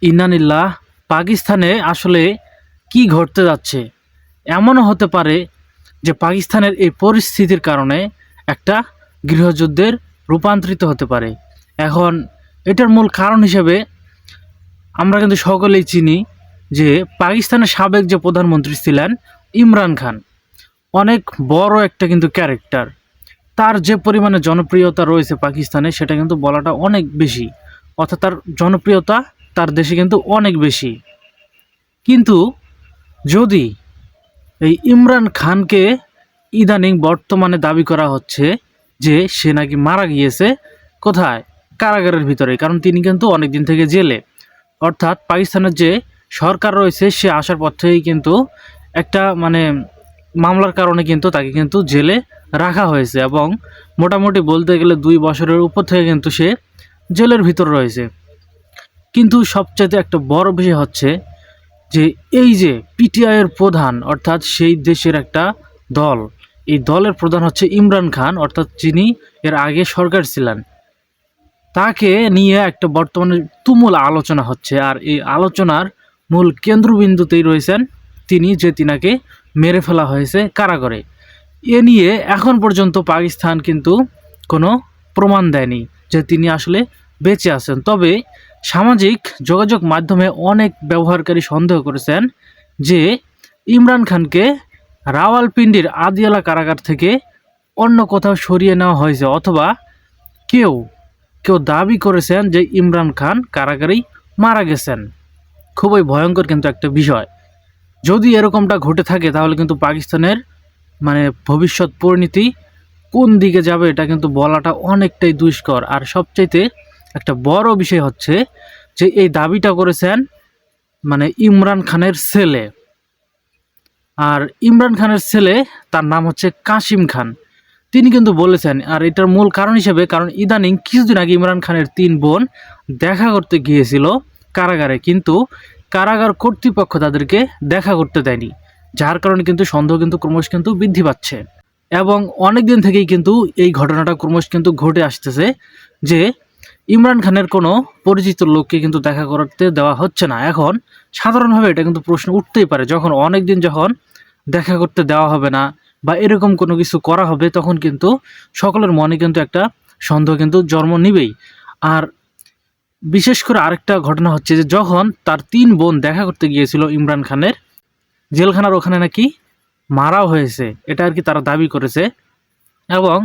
ইন্নানিল্লাহ। পাকিস্তানে আসলে কি ঘটতে যাচ্ছে? এমনও হতে পারে যে পাকিস্তানের এই পরিস্থিতির কারণে একটা গৃহযুদ্ধের রূপান্তরিত হতে পারে। এখন এটার মূল কারণ হিসেবে আমরা কিন্তু সকলেই চিনি যে পাকিস্তানের সাবেক যে প্রধানমন্ত্রী ছিলেন ইমরান খান, অনেক বড় একটা কিন্তু ক্যারেক্টার। তার যে পরিমাণে জনপ্রিয়তা রয়েছে পাকিস্তানে সেটা কিন্তু বলাটা অনেক বেশি, অর্থাৎ তার জনপ্রিয়তা তার দেশে কিন্তু অনেক বেশি। কিন্তু যদি এই ইমরান খানকে ইদানিং বর্তমানে দাবি করা হচ্ছে যে সে নাকি মারা গিয়েছে, কোথায়? কারাগারের ভিতরে। কারণ তিনি কিন্তু অনেক দিন থেকে জেলে, অর্থাৎ পাকিস্তানের যে সরকার রয়েছে সে আসার পর থেকেই কিন্তু একটা মামলার কারণে কিন্তু তাকে কিন্তু জেলে রাখা হয়েছে এবং মোটামুটি বলতে গেলে 2 বছরের উপর থেকে কিন্তু সে জেলের ভিতর রয়েছে। কিন্তু সবচাইতে একটা বড় বিষয় হচ্ছে যে এই যে পিটিআইয়ের প্রধান, অর্থাৎ সেই দেশের একটা দল, এই দলের প্রধান হচ্ছে ইমরান খান, অর্থাৎ যিনি এর আগে সরকার ছিলেন, তাকে নিয়ে একটা বর্তমানে তুমুল আলোচনা হচ্ছে। আর এই আলোচনার মূল কেন্দ্রবিন্দুতেই রয়েছেন তিনি, যে তিনাকে মেরে ফেলা হয়েছে কারাগারে। এ নিয়ে এখন পর্যন্ত পাকিস্তান কিন্তু কোনো প্রমাণ দেয়নি যে তিনি আসলে বেঁচে আছেন। তবে সামাজিক যোগাযোগ মাধ্যমে অনেক ব্যবহারকারী সন্দেহ করেছেন যে ইমরান খানকে রাওয়ালপিন্ডির আদিয়ালা কারাগার থেকে অন্য কোথাও সরিয়ে নেওয়া হয়েছে, অথবা কেউ কেউ দাবি করেছেন যে ইমরান খান কারাগারেই মারা গেছেন। খুবই ভয়ঙ্কর কিন্তু একটা বিষয়। যদি এরকমটা ঘটে থাকে তাহলে কিন্তু পাকিস্তানের ভবিষ্যৎ পরিণতি কোন দিকে যাবে এটা কিন্তু বলাটা অনেকটাই দুষ্কর। আর সবচাইতে একটা বড় বিষয় হচ্ছে যে এই দাবিটা করেছেন ইমরান খানের ছেলে। আর ইমরান খানের ছেলে, তার নাম হচ্ছে কাসিম খান। তিনি কিন্তু বলেছেন, আর এটার মূল কারণ হিসেবে, কারণ ইদানিং কিছুদিন আগে ইমরান খানের 3 বোন দেখা করতে গিয়েছিল কারাগারে, কিন্তু কারাগার কর্তৃপক্ষ তাদেরকে দেখা করতে দেয়নি, যার কারণে কিন্তু সন্দেহ কিন্তু ক্রমশ কিন্তু বৃদ্ধি পাচ্ছে। এবং অনেক দিন থেকেই কিন্তু এই ঘটনাটা ক্রমশ কিন্তু ঘটে আসতেছে যে ইমরান খানের কোনো পরিচিত লোককে কিন্তু দেখা করতে দেওয়া হচ্ছে না। এখন সাধারণভাবে এটা কিন্তু প্রশ্ন উঠতেই পারে, যখন অনেক দিন যখন দেখা করতে দেওয়া হবে না বা এরকম কোনো কিছু করা হবে, তখন কিন্তু সকলের মনে কিন্তু একটা সন্দেহ কিন্তু জন্ম নিবেই। আর বিশেষ করে আরেকটা ঘটনা হচ্ছে যে যখন তার 3 বোন দেখা করতে গিয়েছিল ইমরান খানের, জেলখানার ওখানে নাকি মারাও হয়েছে, এটা আর কি তারা দাবি করেছে। এবং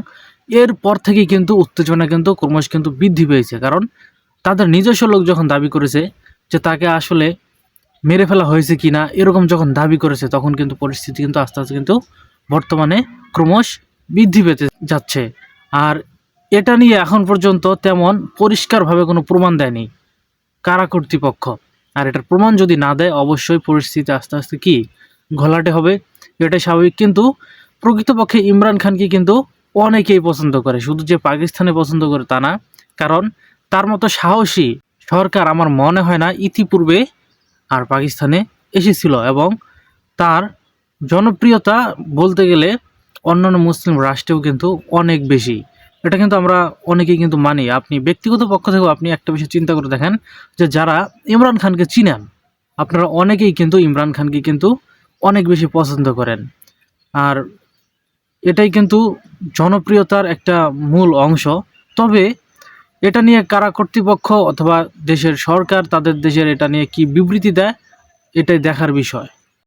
এরপর থেকেই কিন্তু উত্তেজনা কিন্তু ক্রমশ কিন্তু বৃদ্ধি পেয়েছে, কারণ তাদের নিজস্ব লোক যখন দাবি করেছে যে তাকে আসলে মেরে ফেলা হয়েছে কিনা, এরকম যখন দাবি করেছে, তখন কিন্তু পরিস্থিতি কিন্তু আস্তে আস্তে কিন্তু বর্তমানে ক্রমশ বৃদ্ধি পেতে যাচ্ছে। আর এটা নিয়ে এখন পর্যন্ত তেমন পরিষ্কারভাবে কোনো প্রমাণ দেয়নি কারা কর্তৃপক্ষ। আর এটার প্রমাণ যদি না দেয়, অবশ্যই পরিস্থিতি আস্তে আস্তে কি ঘোলাটে হবে, এটাই স্বাভাবিক। কিন্তু প্রকৃতপক্ষে ইমরান খানকে কিন্তু অনেকেই পছন্দ করে, শুধু যে পাকিস্তানে পছন্দ করে তা না, কারণ তার মতো সাহসী সরকার আমার মনে হয় না ইতিপূর্বে আর পাকিস্তানে এসেছিল। এবং তার জনপ্রিয়তা বলতে গেলে অন্যান্য মুসলিম রাষ্ট্রেও কিন্তু অনেক বেশি। এটা কিন্তু আমরা অনেকেই কিন্তু মানি। আপনি ব্যক্তিগত পক্ষ থেকেও আপনি একটা বিষয় চিন্তা করে দেখেন যে যারা ইমরান খানকে চিনেন, আপনারা অনেকেই কিন্তু ইমরান খানকে কিন্তু অনেক বেশি পছন্দ করেন। আর এটাই কিন্তু জনপ্রিয়তার একটা মূল অংশ। তবে এটা নিয়ে কারা কর্তৃপক্ষ অথবা দেশের সরকার তাদের দেশের এটা নিয়ে কি বিবৃতি দেয়, এটাই দেখার বিষয়।